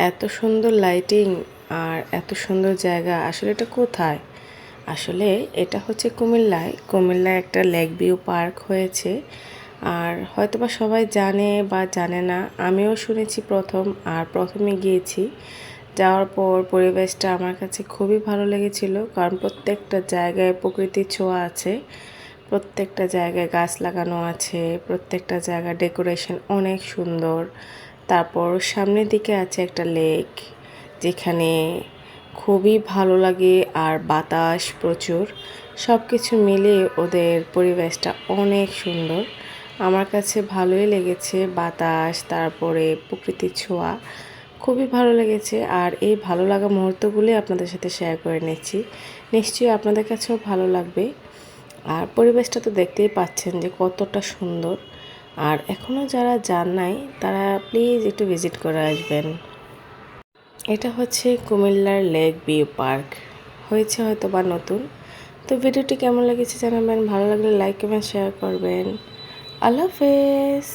এত সুন্দর লাইটিং আর এত সুন্দর জায়গা, আসলে এটা কোথায়? আসলে এটা হচ্ছে কুমিল্লায় একটা লেক ভিউ পার্ক হয়েছে। আর হয়তোবা সবাই জানে বা জানে না, আমিও শুনেছি প্রথম, আর প্রথমে গিয়েছি। যাওয়ার পর পরিবেশটা আমার কাছে খুবই ভালো লেগেছিল, কারণ প্রত্যেকটা জায়গায় প্রকৃতির ছোঁয়া আছে, প্রত্যেকটা জায়গায় গাছ লাগানো আছে, প্রত্যেকটা জায়গায় ডেকোরেশন অনেক সুন্দর। তারপর সামনের দিকে আছে একটা লেক, যেখানে খুবই ভালো লাগে আর বাতাস প্রচুর। সব কিছু মিলিয়ে ওদের পরিবেশটা অনেক সুন্দর। আমার কাছে ভালোই লেগেছে, বাতাস তারপরে প্রকৃতির ছোঁয়া খুবই ভালো লেগেছে। আর এই ভালো লাগা মুহূর্তগুলি আপনাদের সাথে শেয়ার করে নিচ্ছি, নিশ্চয়ই আপনাদের কাছেও ভালো লাগবে। আর পরিবেশটা তো দেখতেই পাচ্ছেন যে কতটা সুন্দর। আর এখনও যারা যান নাই তারা প্লিজ একটু ভিজিট করে আসবেন। এটা হচ্ছে কুমিল্লার লেক ভিউ পার্ক, হয়েছে হয়তো বা নতুন। তো ভিডিওটি কেমন লেগেছে জানাবেন, ভালো লাগলে লাইক কমেন্ট শেয়ার করবেন। আল্লাহ হাফেজ।